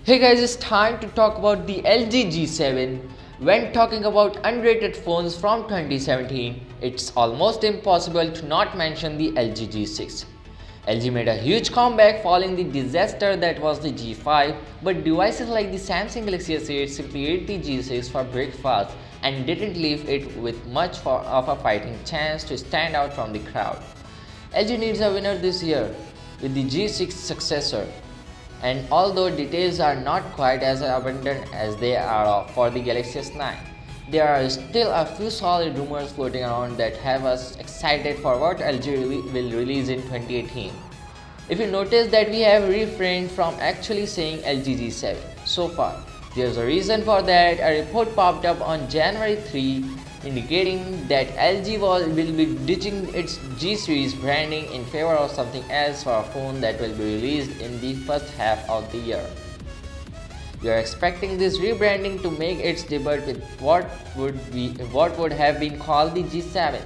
Hey guys, it's time to talk about the LG G7. When talking about underrated phones from 2017, it's almost impossible to not mention the LG G6. LG made a huge comeback following the disaster that was the G5, but devices like the Samsung Galaxy S8 simply ate the G6 for breakfast and didn't leave it with much of a fighting chance to stand out from the crowd. LG needs a winner this year with the G6 successor. And although details are not quite as abundant as they are for the Galaxy S9, there are still a few solid rumors floating around that have us excited for what LG will release in 2018. If you notice that we have refrained from actually saying LG G7 so far, there's a reason for that. A report popped up on January 3 indicating that LG will be ditching its G series branding in favor of something else for a phone that will be released in the first half of the year. We are expecting this rebranding to make its debut with what would have been called the G7,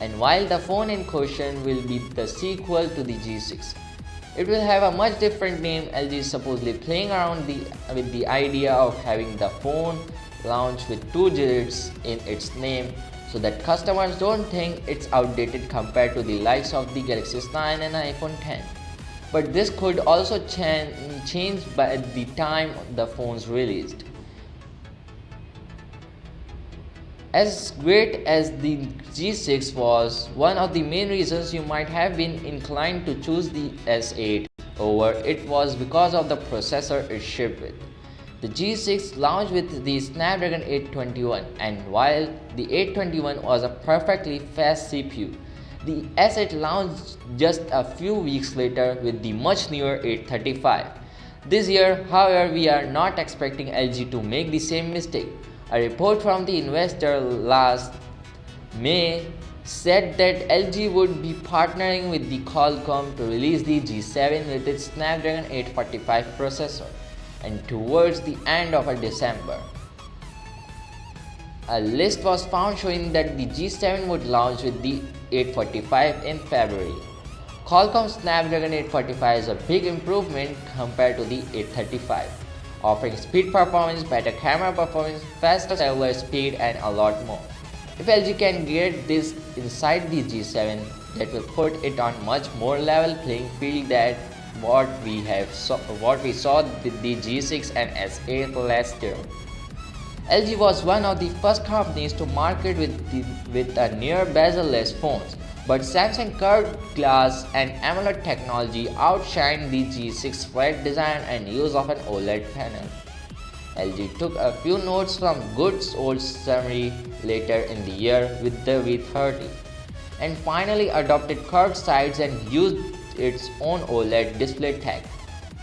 and while the phone in question will be the sequel to the G6, it will have a much different name. LG is supposedly playing around with the idea of having the phone launch with two digits in its name so that customers don't think it's outdated compared to the likes of the Galaxy S9 and iPhone X. But this could also change by the time the phone's released. As great as the G6 was, one of the main reasons you might have been inclined to choose the S8 over it was because of the processor it shipped with. The G6 launched with the Snapdragon 821, and while the 821 was a perfectly fast CPU, the S8 launched just a few weeks later with the much newer 835. This year, however, we are not expecting LG to make the same mistake. A report from the investor last May said that LG would be partnering with the Qualcomm to release the G7 with its Snapdragon 845 processor, and towards the end of December. A list was found showing that the G7 would launch with the 845 in February. Qualcomm's Snapdragon 845 is a big improvement compared to the 835, offering speed performance, better camera performance, faster cellular speed, and a lot more. If LG can get this inside the G7, that will put it on much more level playing field than what we saw with the G6 and S8 last year. LG was one of the first companies to market with a near bezel-less phones, but Samsung curved glass and AMOLED technology outshined the G6 flat design and use of an OLED panel. LG took a few notes from good old Sumry later in the year with the V30, and finally adopted curved sides and used its own OLED display tech.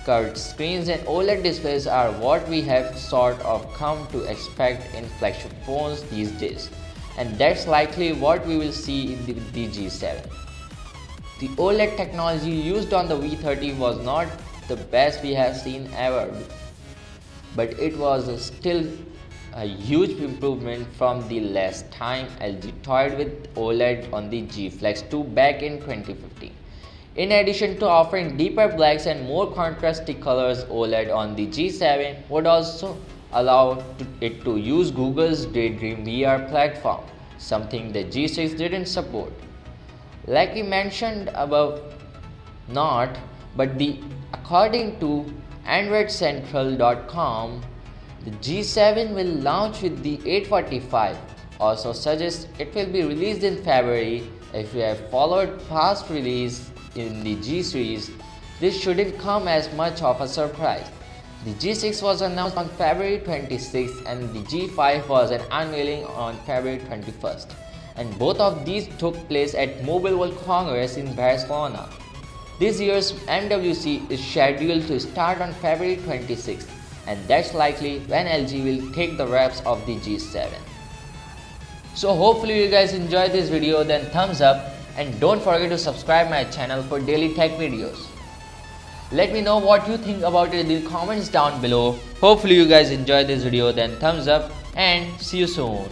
Curved screens and OLED displays are what we have sort of come to expect in flagship phones these days, and that's likely what we will see in the G7. The OLED technology used on the V30 was not the best we have seen ever, but it was still a huge improvement from the last time LG toyed with OLED on the G Flex 2 back in 2015. In addition to offering deeper blacks and more contrasty colors, OLED on the G7 would also allow it to use Google's Daydream VR platform, something the G6 didn't support. Like we mentioned above, according to AndroidCentral.com, the G7 will launch with the 845. Also suggests it will be released in February. If you have followed past release in the G series, this shouldn't come as much of a surprise. The G6 was announced on February 26th and the G5 was an unveiling on February 21st, and both of these took place at Mobile World Congress in Barcelona. This year's MWC is scheduled to start on February 26th, and that's likely when LG will take the reps of the G7. So hopefully you guys enjoyed this video, then thumbs up, and don't forget to subscribe my channel for daily tech videos. Let me know what you think about it in the comments down below. Hopefully you guys enjoyed this video, then thumbs up, and see you soon.